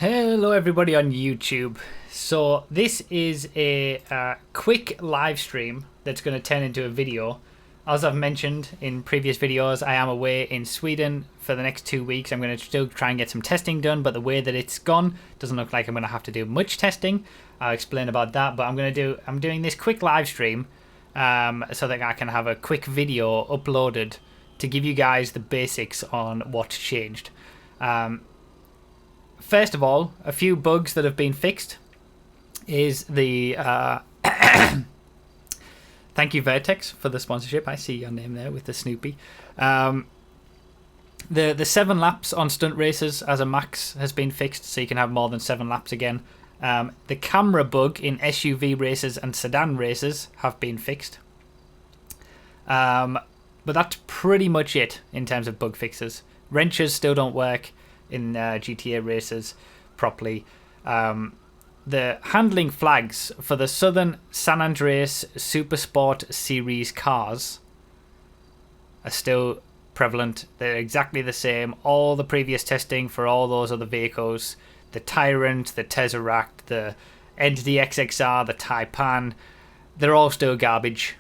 Hello everybody on YouTube. So this is a quick live stream that's going to turn into a video. As I've mentioned in previous videos, I am away in Sweden for the next 2 weeks. I'm going to still try and get some testing done, but the way that it's gone doesn't look like I'm going to have to do much testing. I'll explain about that, but I'm doing this quick live stream so that I can have a quick video uploaded to give you guys the basics on what's changed. First of all, a few bugs that have been fixed is the... Thank you, Vertex, for the sponsorship. I see your name there with the Snoopy. The 7 laps on stunt races as a max has been fixed, so you can have more than 7 laps again. The camera bug in SUV races and sedan races have been fixed. But that's pretty much it in terms of bug fixes. Wrenches still don't work in GTA races properly. The handling flags for the Southern San Andreas Supersport Series cars are still prevalent. They're exactly the same. All the previous testing for all those other vehicles, the Tyrant, the Tesseract, the Entity XXR, the Taipan, they're all still garbage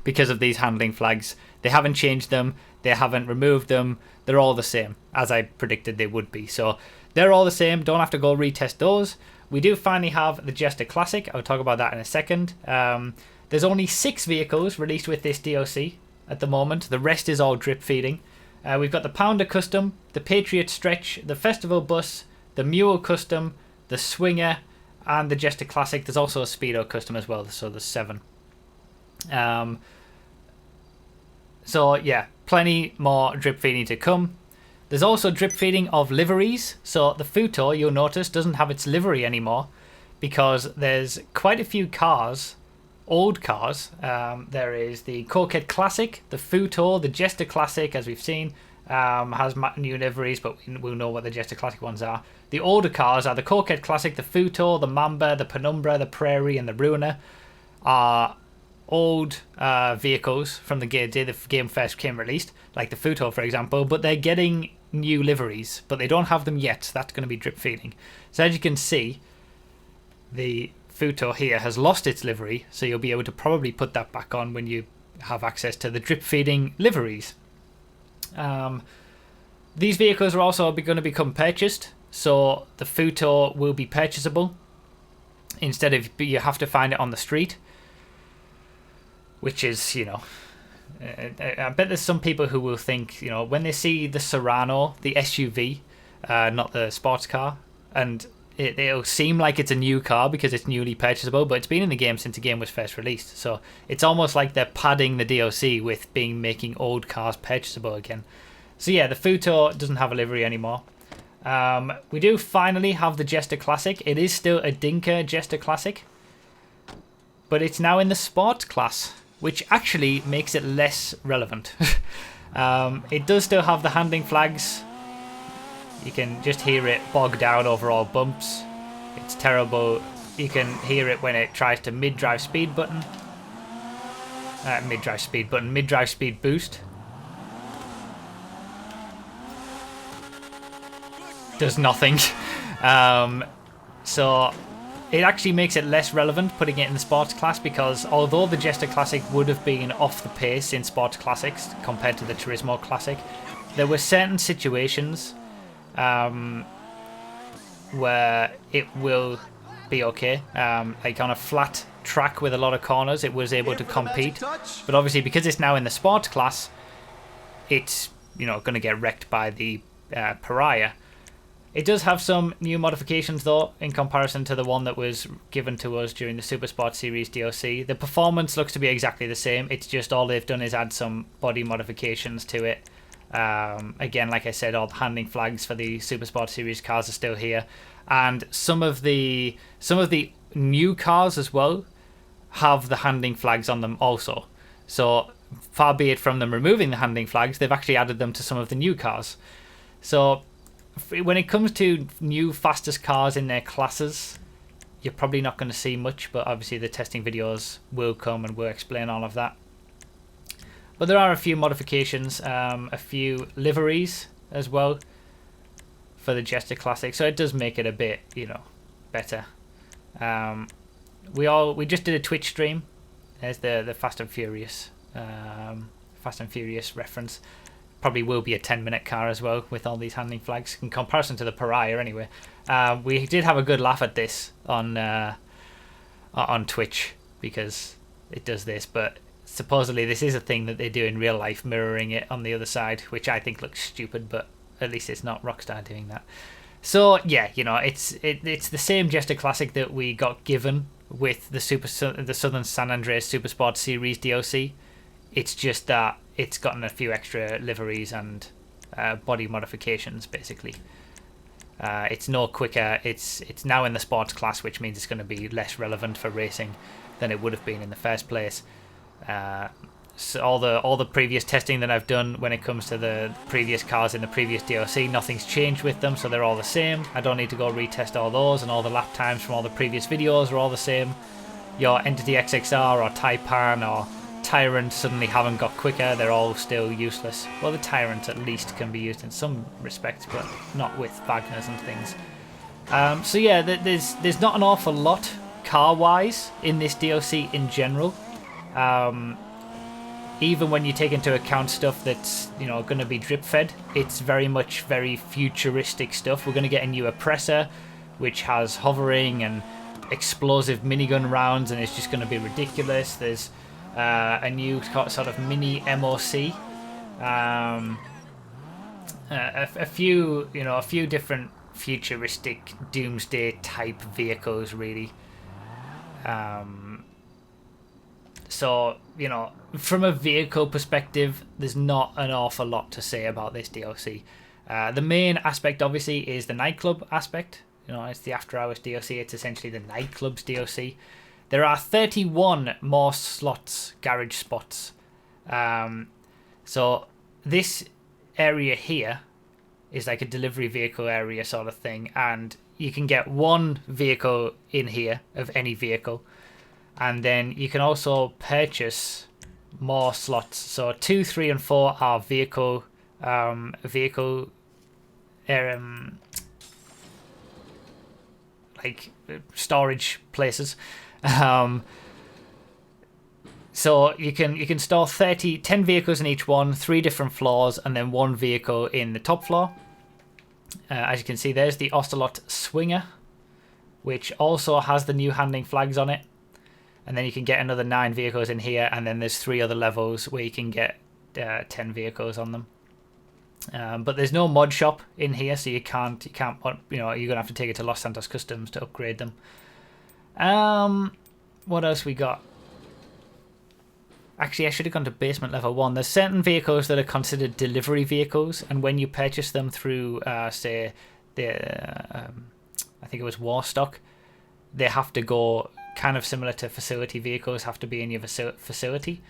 because of these handling flags. They haven't changed them. They haven't removed them. They're all the same, as I predicted they would be. So they're all the same. Don't have to go retest those. We do finally have the Jester Classic. I'll talk about that in a second. There's only 6 vehicles released with this DLC at the moment. The rest is all drip feeding. We've got the Pounder Custom, the Patriot Stretch, the Festival Bus, the Mule Custom, the Swinger, and the Jester Classic. There's also a Speedo Custom as well, so there's 7. So yeah, plenty more drip feeding to come. There's also drip feeding of liveries. So the Futo, you'll notice, doesn't have its livery anymore because there's quite a few cars, old cars. There is the Coquette Classic, the Futo, the Jester Classic, as we've seen, has new liveries, but we'll know what the Jester Classic ones are. The older cars are the Coquette Classic, the Futo, the Mamba, the Penumbra, the Prairie, and the Ruiner are old vehicles from the day the game first came released, like the Futo for example, but they're getting new liveries, but they don't have them yet, so that's going to be drip feeding. So as you can see, the Futo here has lost its livery, so you'll be able to probably put that back on when you have access to the drip feeding liveries. These vehicles are also going to become purchased, so the Futo will be purchasable instead of you have to find it on the street. Which is, you know, I bet there's some people who will think, you know, when they see the Serrano, the SUV, not the sports car, and it'll seem like it's a new car because it's newly purchasable, but it's been in the game since the game was first released. So it's almost like they're padding the DLC with making old cars purchasable again. So yeah, the Futo doesn't have a livery anymore. We do finally have the Jester Classic. It is still a Dinker Jester Classic, but it's now in the Sport class, which actually makes it less relevant. It does still have the handling flags. You can just hear it bog down over all bumps. It's terrible. You can hear it when it tries to mid-drive speed button. Mid-drive speed boost. Does nothing. So it actually makes it less relevant putting it in the Sports class, because although the Jester Classic would have been off the pace in Sports Classics compared to the Turismo Classic, there were certain situations where it will be okay. Like on a flat track with a lot of corners, it was able to compete. But obviously, because it's now in the Sports class, it's, you know, going to get wrecked by the Pariah. It does have some new modifications though, in comparison to the one that was given to us during the Supersport Series DLC. The performance looks to be exactly the same. It's just all they've done is add some body modifications to it. Again, like I said, all the handling flags for the Supersport Series cars are still here, and some of the new cars as well have the handling flags on them also. So far be it from them removing the handling flags, they've actually added them to some of the new cars. So when it comes to new fastest cars in their classes, you're probably not going to see much, but obviously the testing videos will come and we'll explain all of that. But there are a few modifications, a few liveries as well for the Jester Classic, so it does make it a bit, better. We just did a Twitch stream. There's the Fast and Furious reference. Probably will be a 10-minute car as well with all these handling flags in comparison to the Pariah anyway. We did have a good laugh at this on Twitch because it does this, but supposedly this is a thing that they do in real life, mirroring it on the other side, which I think looks stupid, but at least it's not Rockstar doing that. So yeah, it's the same Jester Classic that we got given with the Southern San Andreas Supersport Series DLC. It's just that it's gotten a few extra liveries and body modifications, basically. It's no quicker. It's now in the sports class, which means it's going to be less relevant for racing than it would have been in the first place. So all the previous testing that I've done when it comes to the previous cars in the previous DLC, nothing's changed with them, so they're all the same. I don't need to go retest all those, and all the lap times from all the previous videos are all the same. Your Entity XXR or Taipan or Tyrant suddenly haven't got quicker. They're all still useless. Well, the Tyrant at least can be used in some respects, but not with Wagners and things. So yeah, there's not an awful lot car-wise in this DLC in general. Even when you take into account stuff that's going to be drip fed, it's very much very futuristic stuff. We're going to get a new oppressor, which has hovering and explosive minigun rounds, and it's just going to be ridiculous. There's a new sort of mini MOC, a few different futuristic doomsday type vehicles, really. So, from a vehicle perspective, there's not an awful lot to say about this DLC. The main aspect, obviously, is the nightclub aspect. It's the After Hours DLC. It's essentially the nightclub's DLC. There are 31 more slots, garage spots. So this area here is like a delivery vehicle area sort of thing, and you can get one vehicle in here of any vehicle. And then you can also purchase more slots. So 2, 3, and 4 are vehicle like storage places. So you can store 10 vehicles in each one, 3 different floors, and then 1 vehicle in the top floor. As you can see, there's the Ocelot Swinger, which also has the new handling flags on it. And then you can get another 9 vehicles in here, and then there's 3 other levels where you can get 10 vehicles on them. But there's no mod shop in here, so you can't you're gonna have to take it to Los Santos Customs to upgrade them. What else we got? Actually, I should have gone to basement level 1. There's certain vehicles that are considered delivery vehicles, and when you purchase them through, say, I think it was Warstock, they have to go kind of similar to facility vehicles, have to be in your facility.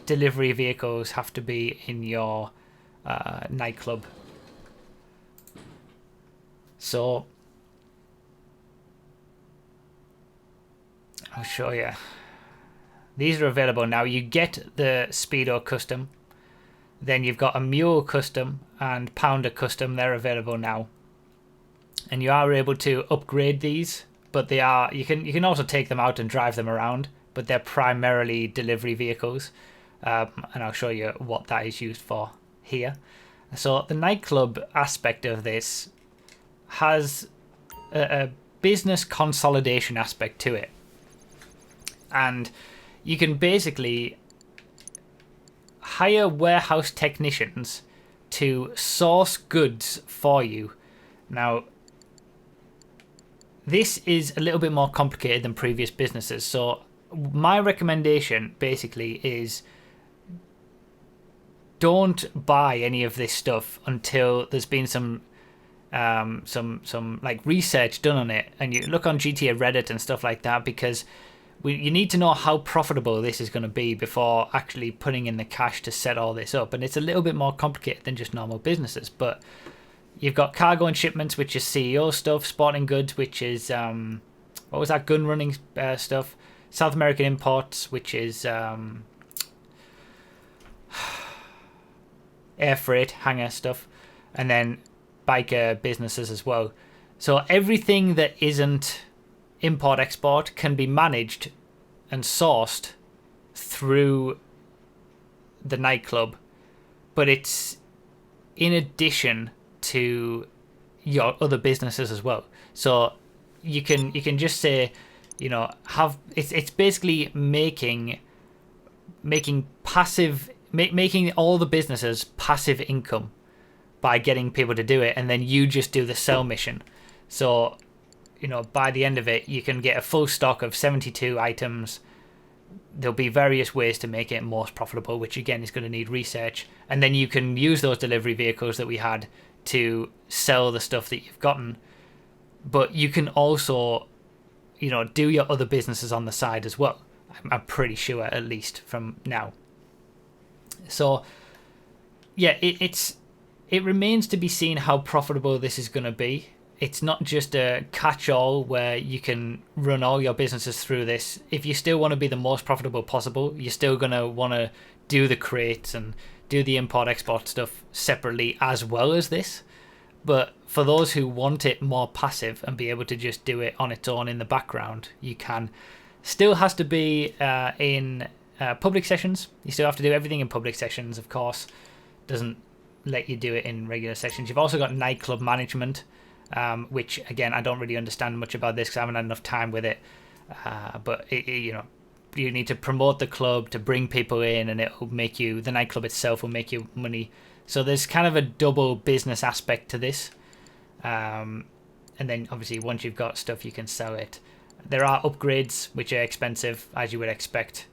Delivery vehicles have to be in your nightclub. So I'll show you. These are available now. You get the Speedo Custom, then you've got a Mule Custom and Pounder Custom. They're available now, and you are able to upgrade these, but they are you can also take them out and drive them around, but they're primarily delivery vehicles. And I'll show you what that is used for here. So the nightclub aspect of this has a business consolidation aspect to it, and you can basically hire warehouse technicians to source goods for you. Now, this is a little bit more complicated than previous businesses, so my recommendation basically is don't buy any of this stuff until there's been some like research done on it, and you look on GTA Reddit and stuff like that, because you need to know how profitable this is going to be before actually putting in the cash to set all this up. And it's a little bit more complicated than just normal businesses, but you've got cargo and shipments, which is CEO stuff, sporting goods, which is what was that, gun running stuff, South American imports, which is air freight, hangar stuff. and then biker businesses as well. So everything that isn't import-export can be managed and sourced through the nightclub, but it's in addition to your other businesses as well. So you can just say, you know, have it's basically making passive, making all the businesses passive income by getting people to do it, and then you just do the sell mission. So, you know, by the end of it, you can get a full stock of 72 items. There'll be various ways to make it most profitable, which again is going to need research. And then you can use those delivery vehicles that we had to sell the stuff that you've gotten. But you can also, you know, do your other businesses on the side as well. I'm pretty sure, at least from now. So, yeah, it remains to be seen how profitable this is going to be. It's not just a catch-all where you can run all your businesses through this. If you still want to be the most profitable possible, you're still going to want to do the crates and do the import-export stuff separately as well as this. But for those who want it more passive and be able to just do it on its own in the background, you can. Still has to be in public sessions. You still have to do everything in public sessions, of course. Doesn't let you do it in regular sessions. You've also got nightclub management, which again I don't really understand much about this because I haven't had enough time with it. But you know, you need to promote the club to bring people in, and it'll make you, the nightclub itself will make you money. So there's kind of a double business aspect to this. And then obviously once you've got stuff, you can sell it. There are upgrades which are expensive, as you would expect.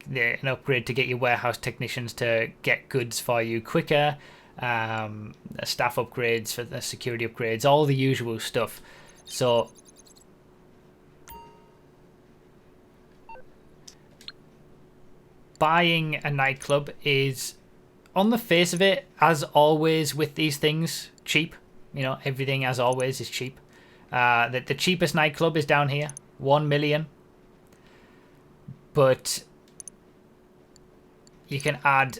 An upgrade to get your warehouse technicians to get goods for you quicker. Staff upgrades for the security upgrades, all the usual stuff. So buying a nightclub is, on the face of it, as always with these things, cheap. You know, everything as always is cheap. The cheapest nightclub is down here, 1 million. But you can add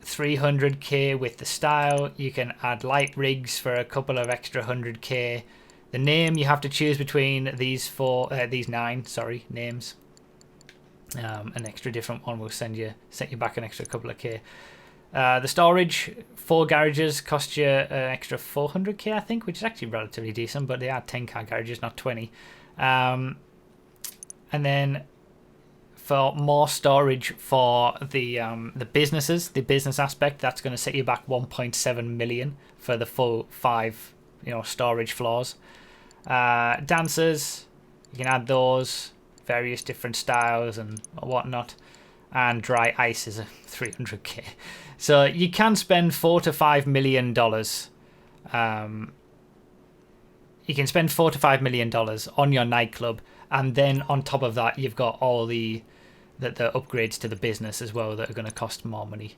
300k with the style. You can add light rigs for a couple of extra 100k. The name, you have to choose between these nine names. An extra different one will send you back an extra couple of k. The storage, 4 garages cost you an extra 400k, I think, which is actually relatively decent, but they are 10-car garages, not 20. And then for more storage for the businesses, the business aspect, that's going to set you back 1.7 million for the full 5, you know, storage floors. Dancers, you can add those, various different styles and whatnot. And dry ice is a 300k. So you can spend $4 to $5 million. You can spend $4 to $5 million on your nightclub, and then on top of that, you've got all the upgrades to the business as well that are going to cost more money.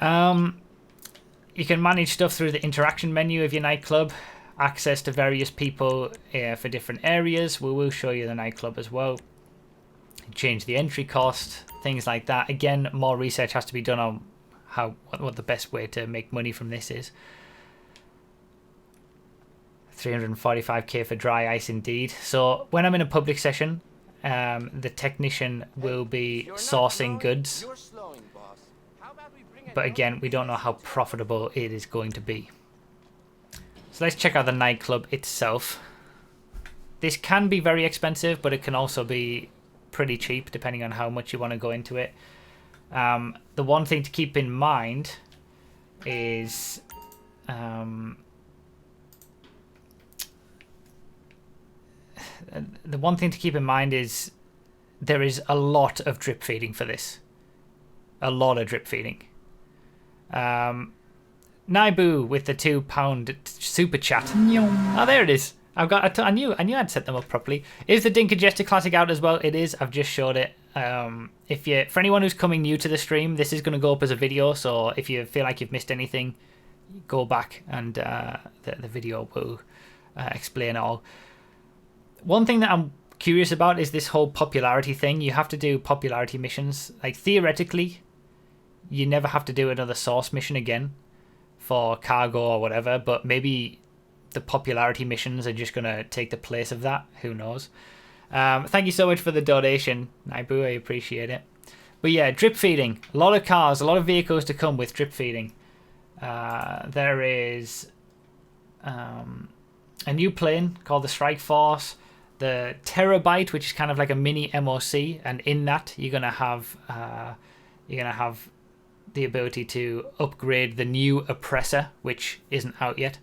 You can manage stuff through the interaction menu of your nightclub, access to various people for different areas. We will show you the nightclub as well. Change the entry cost, things like that. Again, more research has to be done on what the best way to make money from this is. 345k for dry ice indeed. So when I'm in a public session, the technician will be sourcing goods. But again, we don't know how profitable it is going to be. So let's check out the nightclub itself. This can be very expensive, but it can also be pretty cheap depending on how much you want to go into it. The one thing to keep in mind is there is a lot of drip feeding for this. A lot of drip feeding. Naibu with the £2 super chat. Oh, there it is. I knew I'd set them up properly. Is the Dinka Jester Classic out as well? It is. I've just showed it. For anyone who's coming new to the stream, this is going to go up as a video. So if you feel like you've missed anything, go back and the video will explain it all. One thing that I'm curious about is this whole popularity thing. You have to do popularity missions. Like theoretically, you never have to do another source mission again for cargo or whatever, but maybe the popularity missions are just going to take the place of that. Who knows? Thank you so much for the donation, Naibu. I appreciate it. But yeah, drip feeding. A lot of cars, a lot of vehicles to come with drip feeding. There is a new plane called the Strike Force, the Terabyte, which is kind of like a mini MOC, and in that you're gonna have the ability to upgrade the new Oppressor, which isn't out yet.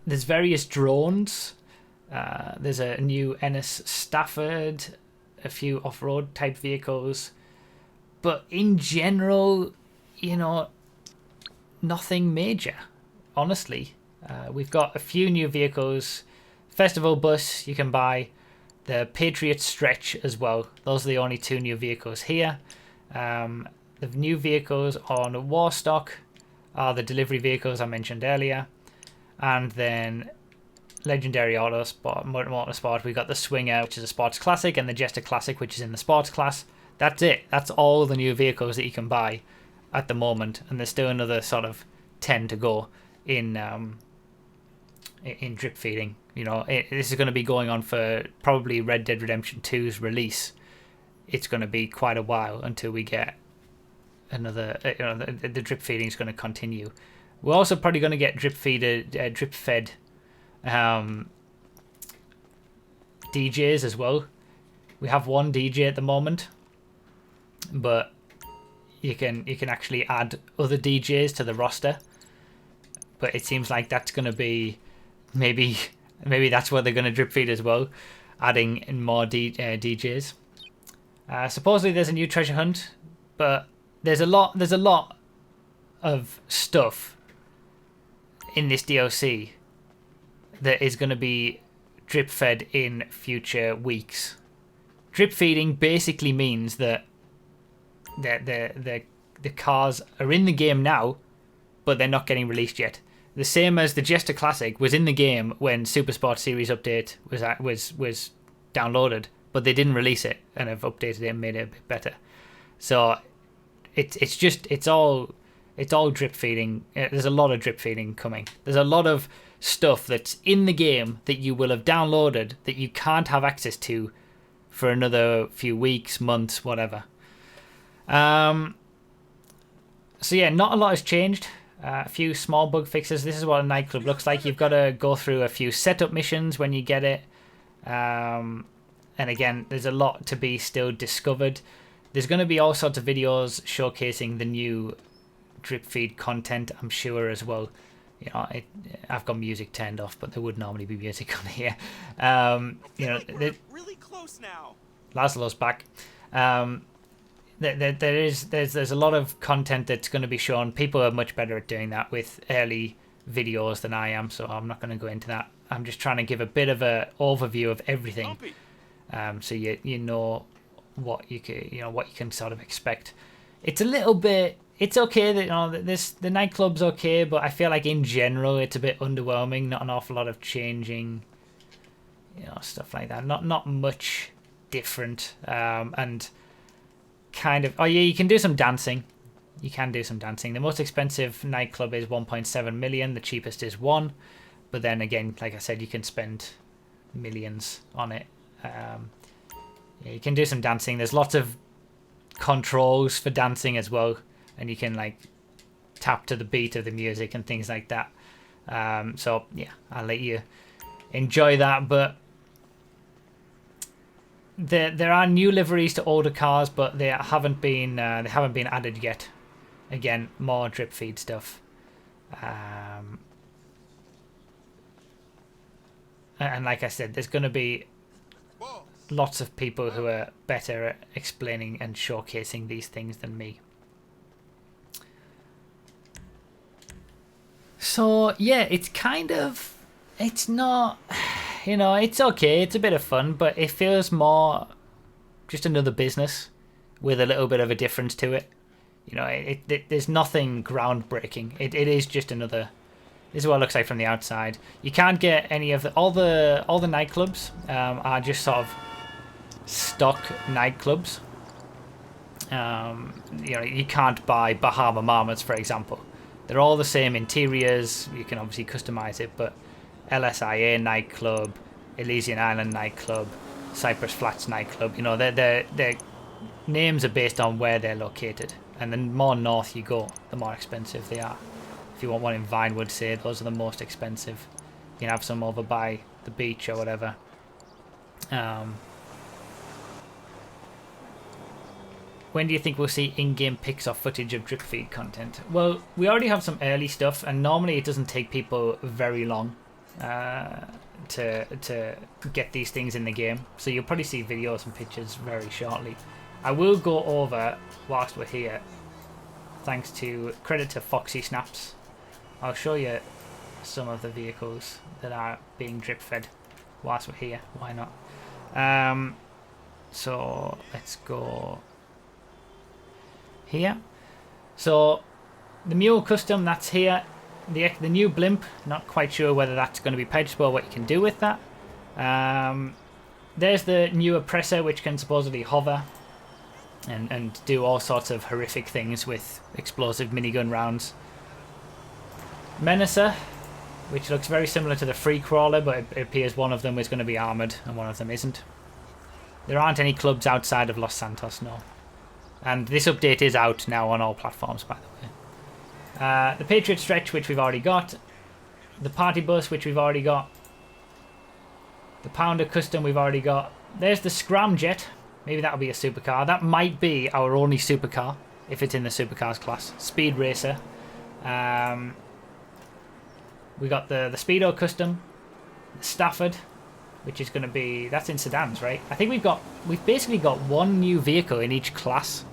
There's various drones. There's a new Ennis Stafford, a few off-road type vehicles, but in general, you know, nothing major, honestly. We've got a few new vehicles. Festival Bus you can buy. The Patriot Stretch as well. Those are the only two new vehicles here. The new vehicles on Warstock are the delivery vehicles I mentioned earlier. And then Legendary Motorsport, we've got the Swinger, which is a Sports Classic, and the Jester Classic, which is in the Sports Class. That's it. That's all the new vehicles that you can buy at the moment. And there's still another sort of 10 to go in drip feeding. You know, this is going to be going on for probably Red Dead Redemption 2's release. It's going to be quite a while until we get another. The drip feeding is going to continue. We're also probably going to get drip fed DJs as well. We have one DJ at the moment, but you can actually add other DJs to the roster. But it seems like that's going to be maybe that's what they're going to drip feed as well, adding in more DJs. Supposedly there's a new treasure hunt, but there's a lot of stuff in this DLC that is going to be drip fed in future weeks. Drip feeding basically means that the cars are in the game now, but they're not getting released yet. The same as the Jester Classic was in the game when Super Sport Series Update was downloaded, but they didn't release it and have updated it and made it a bit better. So it's all drip feeding. There's a lot of drip feeding coming. There's a lot of stuff that's in the game that you will have downloaded that you can't have access to for another few weeks, months, whatever. So yeah, not a lot has changed. A few small bug fixes. This is what a nightclub looks like. You've got to go through a few setup missions when you get it. And again, there's a lot to be still discovered. There's going to be all sorts of videos showcasing the new drip feed content, I'm sure, as well. You know, I've got music turned off, but there would normally be music on here. You know, really close now. Laszlo's back. There's a lot of content that's going to be shown. People are much better at doing that with early videos than I am, so I'm not going to go into that. I'm just trying to give a bit of an overview of everything, so you know what you can sort of expect. It's a little bit. It's okay that the nightclub's okay, but I feel like in general it's a bit underwhelming. Not an awful lot of changing, stuff like that. Not much different, and kind of. Oh yeah, you can do some dancing. You can do some dancing. The most expensive nightclub is 1.7 million. The cheapest is 1. But then again, like I said, you can spend millions on it. Yeah, you can do some dancing. There's lots of controls for dancing as well, and you can like tap to the beat of the music and things like that. So yeah, I'll let you enjoy that. But there are new liveries to older cars, but they haven't been added yet. Again, more drip feed stuff. And like I said, there's going to be lots of people who are better at explaining and showcasing these things than me. So yeah, it's not, it's okay. It's a bit of fun, but it feels more just another business with a little bit of a difference to it. There's nothing groundbreaking. It is just another. This is what it looks like from the outside. You can't get any of all the nightclubs are just sort of stock nightclubs. You know, you can't buy Bahama Marmots, for example. They're all the same interiors. You can obviously customize it, but LSIA nightclub, Elysian Island nightclub, Cypress Flats nightclub, you know, their names are based on where they're located. And the more north you go, the more expensive they are. If you want one in Vinewood, say, those are the most expensive. You can have some over by the beach or whatever. When do you think we'll see in-game pics or footage of drip feed content? Well, we already have some early stuff, and normally it doesn't take people very long to get these things in the game. So you'll probably see videos and pictures very shortly. I will go over, whilst we're here, thanks to credit to Foxy Snaps, I'll show you some of the vehicles that are being drip fed whilst we're here. Why not? So let's go here. So the Mule Custom, that's here. The new blimp, not quite sure whether that's going to be purchasable or what you can do with that. There's the new Oppressor, which can supposedly hover and do all sorts of horrific things with explosive minigun rounds. Menacer, which looks very similar to the Free Crawler, but it appears one of them is going to be armoured and one of them isn't. There aren't any clubs outside of Los Santos, no. And this update is out now on all platforms, by the way. The Patriot Stretch, which we've already got. The Party Bus, which we've already got. The Pounder Custom, we've already got. There's the Scramjet. Maybe that'll be a supercar. That might be our only supercar, if it's in the supercars class. Speed Racer. We got the Speedo Custom. The Stafford, which is going to be... That's in sedans, right? I think we've basically got one new vehicle in each class.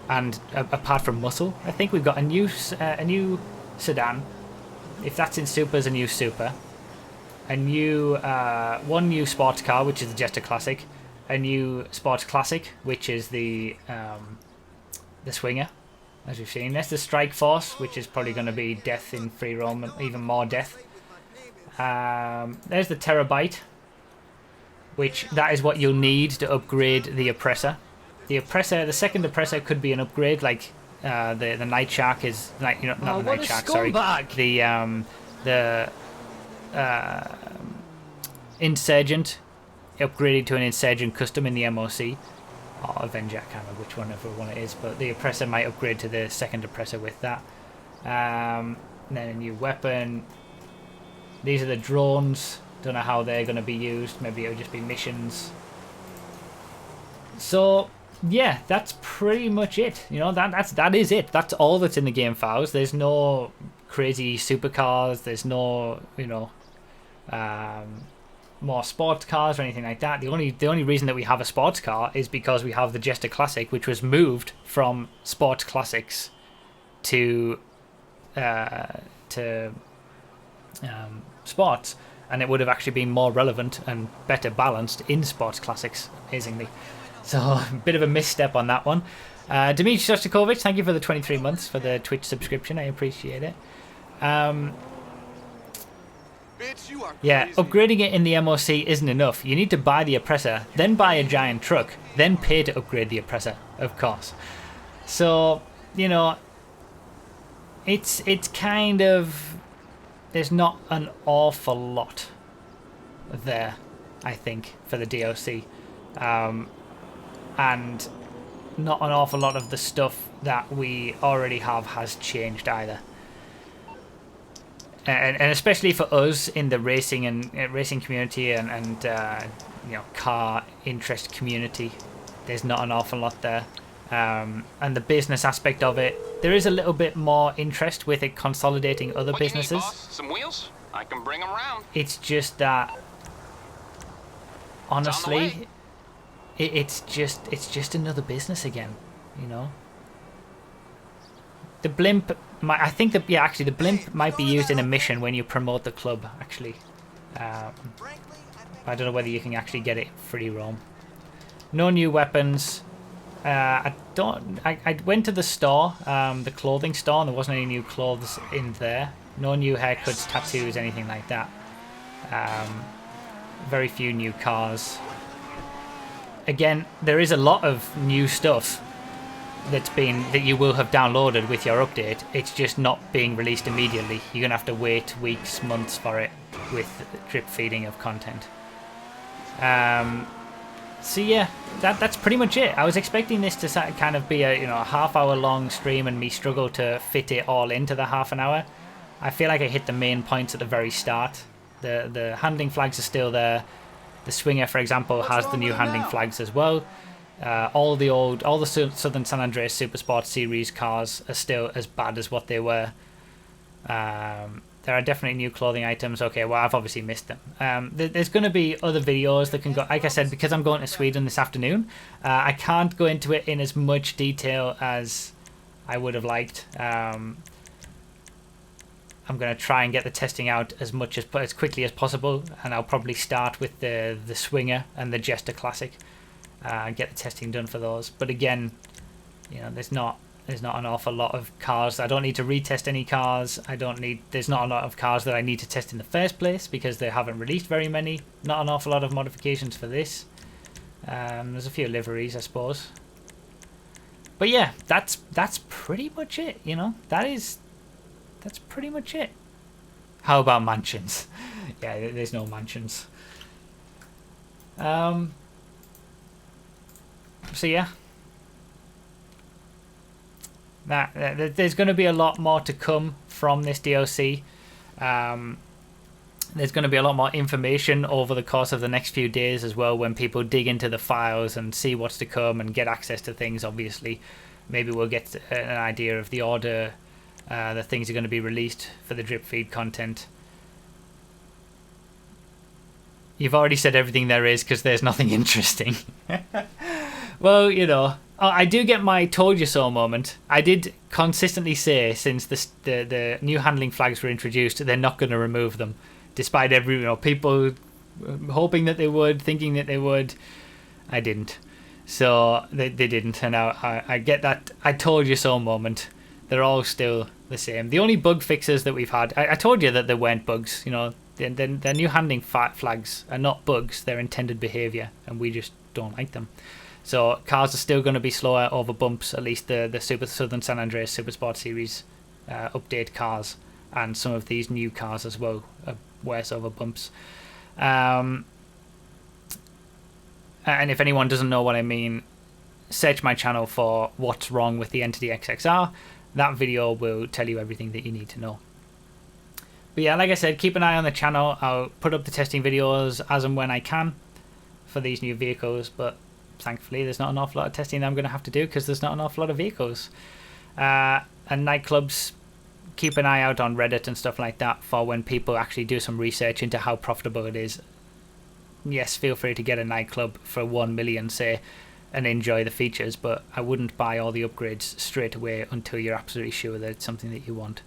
And apart from muscle, I think we've got a new sedan. If that's in supers, a new super. One new sports car, which is the Jester Classic. A new sports classic, which is the Swinger, as we've seen. There's the Strike Force, which is probably going to be death in free roam, and even more death. There's the Terabyte, which that is what you'll need to upgrade the Oppressor. The second Oppressor could be an upgrade, like the Night Shark is, not the Night Shark, sorry. The Insurgent, upgraded to an Insurgent Custom in the MOC, or Avenger, I can't remember which one it is, but the Oppressor might upgrade to the second Oppressor with that. And then a new weapon. These are the drones. Don't know how they're going to be used. Maybe it'll just be missions. So yeah, that's pretty much it. You know, that is it. That's all that's in the game files. There's no crazy supercars. There's no, you know, more sports cars or anything like that. The only reason that we have a sports car is because we have the Jester Classic, which was moved from sports classics to sports, and it would have actually been more relevant and better balanced in sports classics, amazingly. So a bit of a misstep on that one. Dimitri Shostakovich, thank you for the 23 months for the Twitch subscription. I appreciate it. Yeah, upgrading it in the MOC isn't enough. You need to buy the Oppressor, then buy a giant truck, then pay to upgrade the Oppressor, of course. So, you know, it's kind of... There's not an awful lot there, I think, for the DLC. And not an awful lot of the stuff that we already have has changed either. And especially for us in the racing and racing community and you know, car interest community, there's not an awful lot there. And the business aspect of it, there is a little bit more interest with it consolidating other businesses. Need, boss? Some wheels? I can bring them around. It's just that, honestly, it's just another business again, you know. The blimp, the blimp might be used in a mission when you promote the club, actually. I don't know whether you can actually get it free roam. No new weapons. I went to the store, the clothing store, and there wasn't any new clothes in there. No new haircuts, tattoos, anything like that. Very few new cars. Again, there is a lot of new stuff, that you will have downloaded with your update. It's just not being released immediately. You're gonna have to wait weeks, months for it with drip feeding of content. So yeah, that's pretty much it. I was expecting this to kind of be a half-hour long stream and me struggle to fit it all into the half an hour. I feel like I hit the main points at the very start. The handling flags are still there. The Swinger, for example, has the new handling flags as well. All the Southern San Andreas Supersport Series cars are still as bad as what they were. There are definitely new clothing items. Okay, well, I've obviously missed them. There's going to be other videos that can go... Like I said, because I'm going to Sweden this afternoon, I can't go into it in as much detail as I would have liked. I'm going to try and get the testing out as quickly as possible, and I'll probably start with the Swinger and the Jester Classic, get the testing done for those. But again, there's not an awful lot of cars. I don't need to retest any cars. There's not a lot of cars that I need to test in the first place because they haven't released very many. Not an awful lot of modifications for this. There's a few liveries, I suppose. But yeah, that's pretty much it. That's pretty much it. How about mansions? Yeah, there's no mansions. So yeah. There's going to be a lot more to come from this DLC. There's going to be a lot more information over the course of the next few days as well, when people dig into the files and see what's to come and get access to things. Obviously, maybe we'll get an idea of the order that things are going to be released for the drip feed content. You've already said everything there is because there's nothing interesting. Well, I do get my told you so moment. I did consistently say since the new handling flags were introduced, they're not going to remove them, despite people hoping that they would, thinking that they would. I didn't. So they didn't, and I get that I told you so moment. They're all still the same. The only bug fixes that we've had, I told you that there weren't bugs. The new handling flags are not bugs. They're intended behavior, and we just don't like them. So cars are still going to be slower over bumps, at least the Southern San Andreas Supersport Series update cars, and some of these new cars as well are worse over bumps. And if anyone doesn't know what I mean, search my channel for what's wrong with the Entity XXR. That video will tell you everything that you need to know. But yeah, like I said, keep an eye on the channel. I'll put up the testing videos as and when I can for these new vehicles, but thankfully there's not an awful lot of testing that I'm going to have to do because there's not an awful lot of vehicles. And nightclubs, keep an eye out on Reddit and stuff like that for when people actually do some research into how profitable it is. Yes, feel free to get a nightclub for 1 million, say, and enjoy the features, but I wouldn't buy all the upgrades straight away until you're absolutely sure that it's something that you want.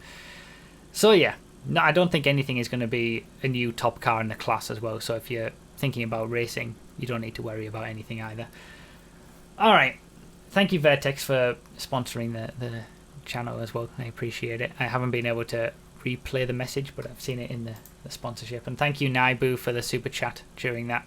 So yeah, no, I don't think anything is going to be a new top car in the class as well, so if you're thinking about racing, you don't need to worry about anything either. Alright, thank you Vertex for sponsoring the channel as well. I appreciate it. I haven't been able to replay the message, but I've seen it in the sponsorship. And thank you Naibu for the super chat during that.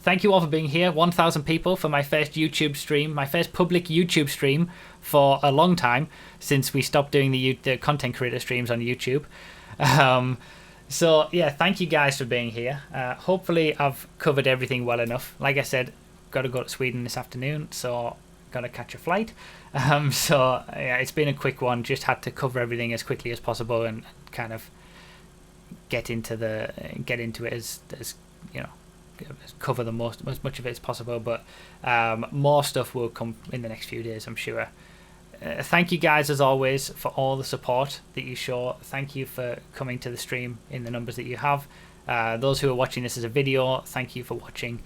Thank you all for being here. 1,000 people for my first YouTube stream, my first public YouTube stream for a long time, since we stopped doing the content creator streams on YouTube. So yeah, thank you guys for being here. Hopefully I've covered everything well enough. Like I said, got to go to Sweden this afternoon, so got to catch a flight. So yeah, it's been a quick one. Just had to cover everything as quickly as possible and kind of get into it as cover as much of it as possible. But more stuff will come in the next few days, I'm sure. Thank you guys as always for all the support that you show. Thank you for coming to the stream in the numbers that you have. Those who are watching this as a video, thank you for watching.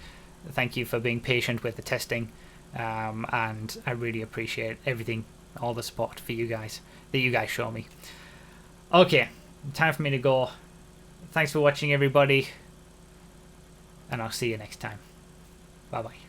Thank you for being patient with the testing, and I really appreciate everything, all the support for you guys that you guys show me. Okay, time for me to go. Thanks for watching everybody, and I'll see you next time. Bye bye.